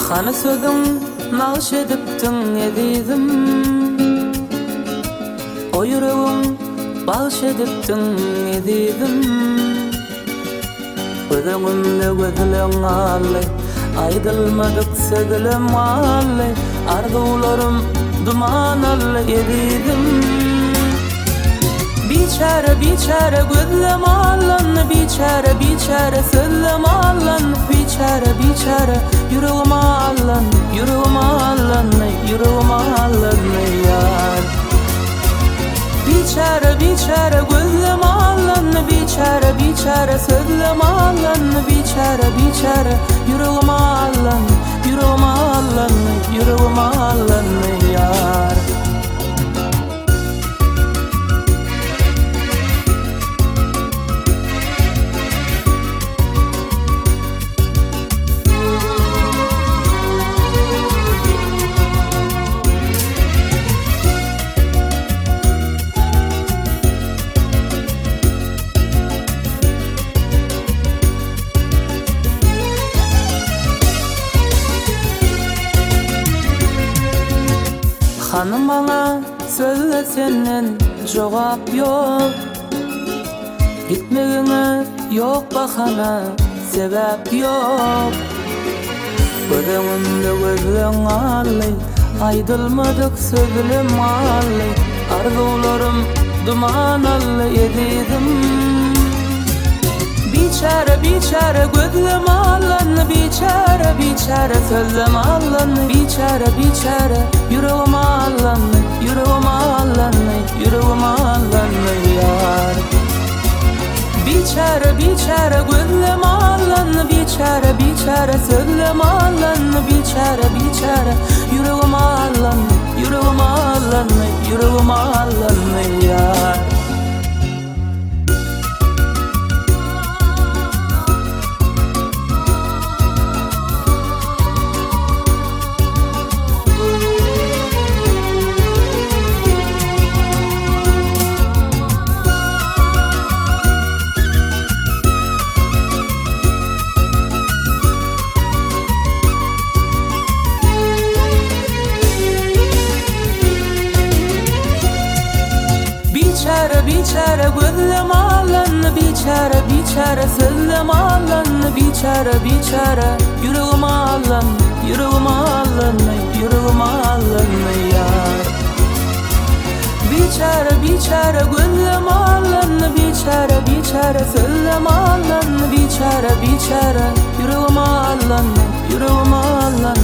Hany sözüň nağış edipdiň edidim, o yüregiň bağış edipdiň edidim. Gözüňde gözleň aly, aýdylmadyk sözlem aly, arzularym duman aly edidim. Biçare biçare gözlem alan, biçare biçare sözlem alan, biçare biçare yüreğim alan, yüreğim alan, yüreğim alan yar. Biçare biçare gözlem alan, biçare biçare sözlem alan, biçare biçare yüreğim alan, yüreğim alan, yüreğim alan yar. Hanım bana söyle senden cevap yok, gitmeğine yok bahana, sebep yok. Gözüňde gözleň aly, aýdylmadyk sözlem aly, arzularym duman aly edidim. Biçare biçare gözlem alan, biçare biçare sözlem alan, biçare biçare yüreğim alan, yüreğim alan, yüreğim alan yar. Biçare biçare gözlem alan, biçare biçare sözlem alan, biçare biçare yüreğim alan, yüreğim alan, yüreğim alan yar. Biçare gözlem alan, biçare biçare sözlem alan, biçare biçare yüreğim alan, yüreğim alan, yüreğim alan yar. Biçare biçare gözlem alan, biçare biçare sözlem alan, biçare biçare yüreğim alan, yüreğim alan